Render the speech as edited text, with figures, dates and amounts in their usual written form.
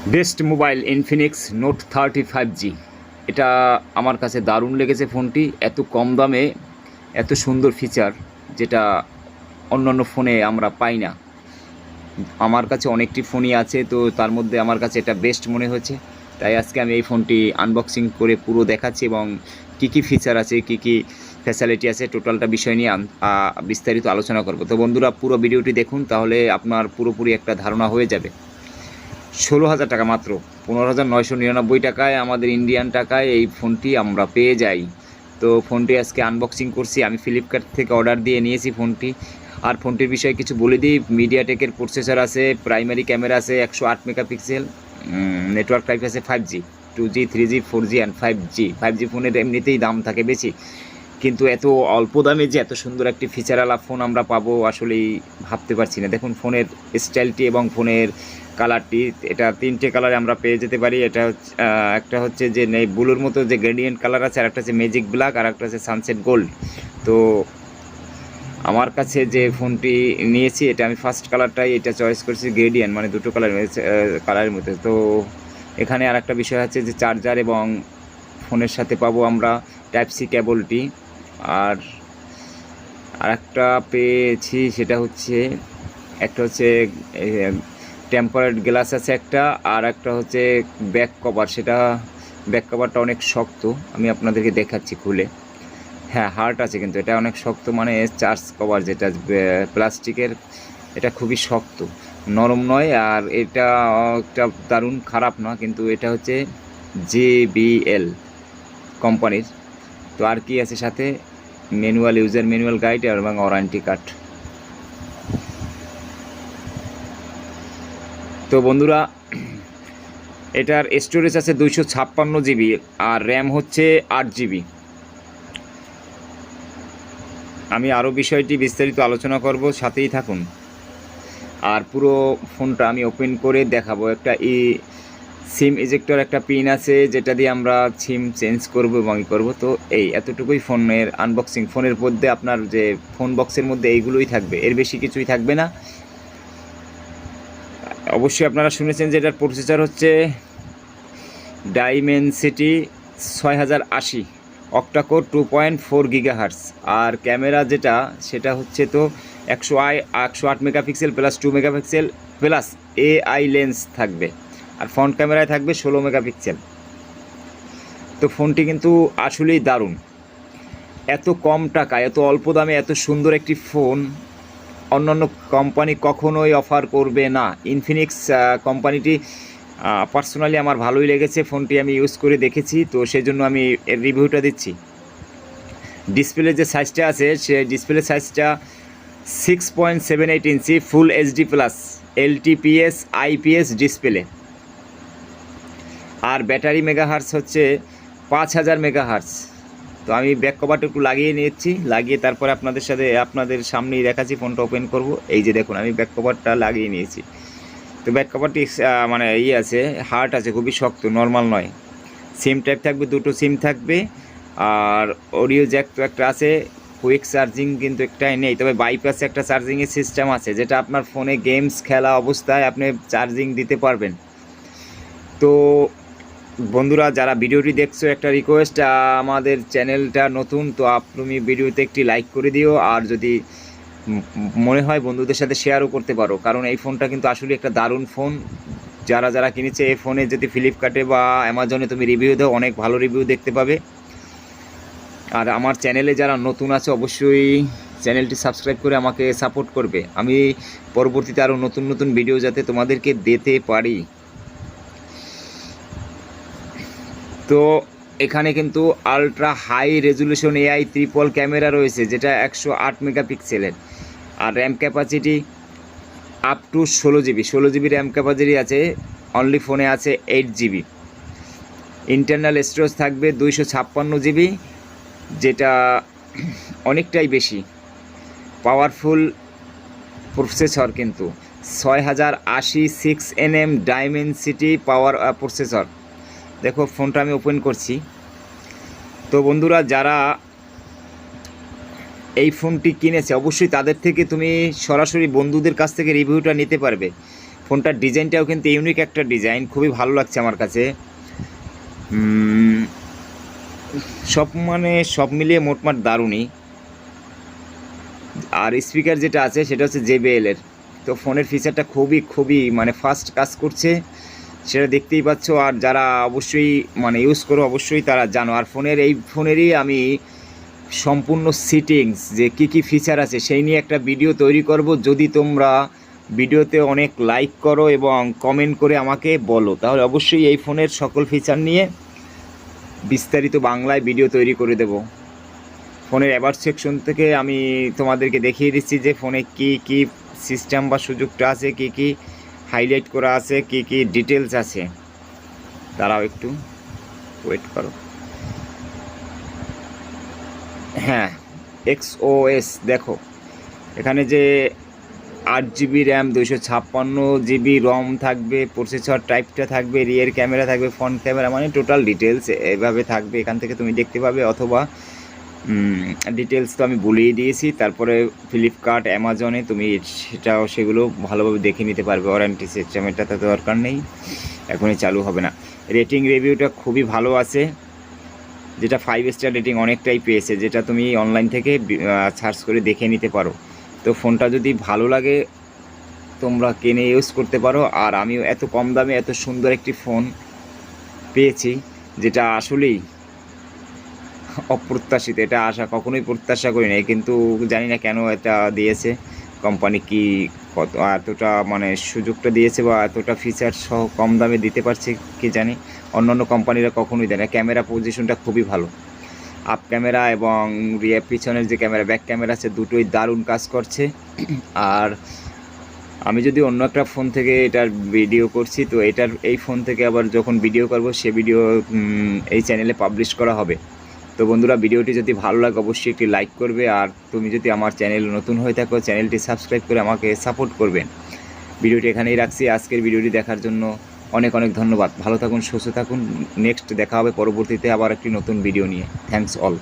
Best mobile Infinix note 35G। এটা আমার কাছে দারুণ লেগেছে ফোনটি। এত কম দামে এত সুন্দর ফিচার, যেটা অন্যান্য ফোনে আমরা পাই না। আমার কাছে অনেকটি ফোনই আছে, তো তার মধ্যে আমার কাছে এটা বেস্ট মনে হয়েছে। তাই আজকে আমি এই ফোনটি আনবক্সিং করে পুরো দেখাচ্ছি এবং কী কী ফিচার আছে, কী কী ফ্যাসিলিটি আছে, টোটালটা বিষয় নিয়ে বিস্তারিত আলোচনা করব। তো বন্ধুরা, পুরো ভিডিওটি দেখুন, তাহলে আপনার পুরোপুরি একটা ধারণা হয়ে যাবে। 16,000 টাকা, মাত্র 15,999 টাকায়, আমাদের ইন্ডিয়ান টাকায় এই ফোনটি আমরা পেয়ে যাই। তো ফোনটি আজকে আনবক্সিং করছি, আমি ফ্লিপকার্ট থেকে অর্ডার দিয়ে নিয়েছি ফোনটি। আর ফোনটির বিষয়ে কিছু বলে দিই। মিডিয়াটেকের প্রসেসর আছে, প্রাইমারি ক্যামেরা আছে 108 মেগাপিক্সেল, নেটওয়ার্ক টাইপ আছে 5G, 2G, 3G, 4G and 5G ফোনের এমনিতেই দাম থাকে বেশি, কিন্তু এত অল্প দামে যে এত সুন্দর একটি ফিচারওয়ালা ফোন আমরা পাবো আসলেই ভাবতে পারছি না। দেখুন ফোনের স্টাইলটি এবং ফোনের কালারটি, এটা 3টে কালারে আমরা পেয়ে যেতে পারি। এটা একটা হচ্ছে যে ব্লুর মতো যে গ্রেডিয়েন্ট কালার আছে, আর একটা হচ্ছে ম্যাজিক ব্ল্যাক, আর একটা হচ্ছে সানসেট গোল্ড। তো আমার কাছে যে ফোনটি নিয়েছি, এটা আমি ফার্স্ট কালারটাই এটা চয়েস করেছি, গ্রেডিয়েন্ট, মানে দুটো কালারের মধ্যে। তো এখানে আর একটা বিষয় আছে যে চার্জার, এবং ফোনের সাথে পাবো আমরা টাইপ-সি কেবলটি। আর একটা পেয়েছি, সেটা হচ্ছে একটা হচ্ছে টেম্পারেড গ্লাস আছে একটা, আর একটা হচ্ছে ব্যাক কভার। সেটা ব্যাক কভারটা অনেক শক্ত, আমি আপনাদেরকে দেখাচ্ছি খুলে। হ্যাঁ, হার্ড আছে, কিন্তু এটা অনেক শক্ত, মানে চার্জ কভার যেটা প্লাস্টিকের, এটা খুবই শক্ত, নরম নয়। আর এটা একটা দারুণ খারাপ না, কিন্তু এটা হচ্ছে JBL কোম্পানির। তো আর কি আছে সাথে, ম্যানুয়াল, ইউজার ম্যানুয়াল গাইড এবং ওয়ারেন্টি কার্ড। তো বন্ধুরা, এটার স্টোরেজ আছে 256 GB, আর র্যাম হচ্ছে 8 GB। আমি আরও বিষয়টি বিস্তারিত আলোচনা করব, সাথেই থাকুন। আর পুরো ফোনটা আমি ওপেন করে দেখাবো। একটা সিম ইজেক্টর একটা পিন আছে, যেটা দিয়ে আমরা সিম চেঞ্জ করব এবং করব। তো এই এতটুকুই ফোনের আনবক্সিং। ফোনের মধ্যে আপনার যে ফোন বক্সের মধ্যে এইগুলোই থাকবে, এর বেশি কিছুই থাকবে না। অবশ্যই আপনারা শুনেছেন যে এটার প্রসেসর হচ্ছে ডাইমেনসিটি 6080, অক্টাকোর 2.4 GHz। আর ক্যামেরা যেটা, সেটা হচ্ছে তো 108 megapixel plus 2 megapixel plus AI lens থাকবে। আর ফ্রন্ট ক্যামেরায় থাকবে 16 মেগাপিক্সেল। তো ফোনটি কিন্তু আসলেই দারুণ। এত কম টাকা, এত অল্প দামে এত সুন্দর একটি ফোন অন্যান্য কোম্পানি কখনোই অফার করবে না। ইনফিনিক্স কোম্পানিটি পার্সোনালি আমার ভালোই লেগেছে, ফোনটি আমি ইউজ করে দেখেছি, তো সেই জন্য আমি এর রিভিউটা দিচ্ছি। ডিসপ্লে যে সাইজটা আছে, সে ডিসপ্লে সাইজটা 6.78 inch full HD plus LTPS IPS display. আর ব্যাটারি মেগাহার্টস হচ্ছে 5000 মেগাহার্টস। তো আমি ব্যাক কভারটা একটু লাগিয়ে নিচ্ছি, লাগিয়ে তারপরে আপনাদের সামনেই দেখাচ্ছি। ফোনটা ওপেন করব। এই যে দেখুন, আমি ব্যাক কভারটা লাগিয়ে নিয়েছি। তো ব্যাক কভারটি মানে আছে, হার্ড আছে, খুবই শক্ত, নর্মাল নয়। সিম টাইপ থাকবে, দুটো সিম থাকবে। আর অডিও জ্যাক তো একটা আছে, কুইক চার্জিং কিন্তু একটাই নেই, তবে বাইপাসে একটা চার্জিংয়ের সিস্টেম আছে, যেটা আপনার ফোনে গেমস খেলা অবস্থায় আপনি চার্জিং দিতে পারবেন। তো বন্ধুরা, যারা ভিডিওটি দেখছো, একটা রিকোয়েস্ট, আমাদের চ্যানেলটা নতুন, তো তুমি ভিডিওতে একটি লাইক করে দিও। আর যদি মনে হয় বন্ধুদের সাথে শেয়ারও করতে পারো, কারণ এই ফোনটা কিন্তু আসলে একটা দারুণ ফোন। যারা কিনেছে এই ফোনে, যদি ফ্লিপকার্টে বা অ্যামাজনে তুমি রিভিউ দাও, অনেক ভালো রিভিউ দেখতে পাবে। আর আমার চ্যানেলে যারা নতুন আছে, অবশ্যই চ্যানেলটি সাবস্ক্রাইব করে আমাকে সাপোর্ট করবে, আমি পরবর্তীতে আরও নতুন ভিডিও যাতে তোমাদেরকে দিতে পারি। তো এখানে কিন্তু ultra high resolution AI triple camera রয়েছে, যেটা 108 মেগাপিক্সেলের। আর RAM capacity up to 16 GB RAM capacity আছে। অনলি ফোনে আছে 8 GB। ইন্টারনাল স্টোরেজ থাকবে 256 GB, যেটা অনেকটাই বেশি। পাওয়ারফুল প্রসেসর, কিন্তু 6080 6nm ডাইমেনসিটি পাওয়ার প্রসেসর। দেখো ফোনটা আমি ওপেন করছি। তো বন্ধুরা, যারা এই ফোনটি কিনেছে, অবশ্যই তাদের থেকে তুমি সরাসরি বন্ধুদের কাছ থেকে রিভিউটা নিতে পারবে। ফোনটার ডিজাইনটাও কিন্তু ইউনিক একটা ডিজাইন, খুবই ভালো লাগছে আমার কাছে। সব মিলিয়ে মোটমাট দারুণই। আর স্পিকার যেটা আছে সেটা হচ্ছে JBL-এর। তো ফোনের ফিচারটা খুবই মানে ফাস্ট কাজ করছে, সেটা দেখতেই পাচ্ছ। আর যারা অবশ্যই মানে ইউজ করো অবশ্যই তারা জানো। আর এই ফোনেরই আমি সম্পূর্ণ সিটিংস যে কী ফিচার আছে সেই নিয়ে একটা ভিডিও তৈরি করব। যদি তোমরা ভিডিওতে অনেক লাইক করো এবং কমেন্ট করে আমাকে বলো, তাহলে অবশ্যই এই ফোনের সকল ফিচার নিয়ে বিস্তারিত বাংলায় ভিডিও তৈরি করে দেব। ফোনের অ্যাবাউট সেকশন থেকে আমি তোমাদেরকে দেখিয়ে দিচ্ছি যে ফোনে কি সিস্টেম বা সুযোগটা আছে, কি হাইলাইট করা আছে, কি ডিটেলস আছে। তারাও একটু ওয়েট করো। হ্যাঁ, XOS দেখো, এখানে যে 8GB র্যাম, 256GB রম থাকবে, প্রসেসর টাইপটা থাকবে, রিয়ার ক্যামেরা থাকবে, ফ্রন্ট ক্যামেরা, মানে টোটাল ডিটেলস এভাবে থাকবে। এখান থেকে তুমি দেখতে পাবে, অথবা ডিটেলস তো আমি বলেই দিয়েছি। তারপরে ফ্লিপকার্ট, অ্যামাজনে তুমি সেগুলো ভালোভাবে দেখে নিতে পারবে। ওয়ারেন্টি সিস্টেম এটা তো দরকার নেই, এখনই চালু হবে না। রেটিং রিভিউটা খুবই ভালো আছে, যেটা 5 স্টার রেটিং অনেকটাই পেয়েছে, যেটা তুমি অনলাইন থেকে সার্চ করে দেখে নিতে পারো। তো ফোনটা যদি ভালো লাগে তোমরা কিনে ইউজ করতে পারো। আর আমিও এত কম দামে এত সুন্দর একটি ফোন পেয়েছি, যেটা আসলেই অপ্রত্যাশিত। এটা কখনোই প্রত্যাশা করি নাই, কিন্তু জানি না কেন এটা দিয়েছে কোম্পানি, কত এতটা মানে সুযোগটা দিয়েছে বা এতটা ফিচার সহ কম দামে দিতে পারছে কি জানি। অন্যান্য কোম্পানিরা কখনোই দেয় না। ক্যামেরা পজিশনটা খুবই ভালো, আপ ক্যামেরা এবং রিয়ার পিছনের যে ক্যামেরা, ব্যাক ক্যামেরা আছে, দুটোই দারুণ কাজ করছে। আর আমি যদি অন্য একটা ফোন থেকে এটার ভিডিও করছি, তো এই ফোন থেকে আবার যখন ভিডিও করব সে ভিডিও এই চ্যানেলে পাবলিশ করা হবে। তো বন্ধুরা, ভিডিওটি যদি ভালো লাগে অবশ্যই একটি লাইক করবে। আর তুমি যদি আমার চ্যানেল নতুন হয়ে থাকো, চ্যানেলটি সাবস্ক্রাইব করে আমাকে সাপোর্ট করবেন। ভিডিওটি এখানেই রাখছি। আজকের ভিডিওটি দেখার জন্য অনেক ধন্যবাদ। ভালো থাকুন, সুস্থ থাকুন। নেক্সট দেখা হবে পরবর্তীতে আবার একটি নতুন ভিডিও নিয়ে। Thanks all.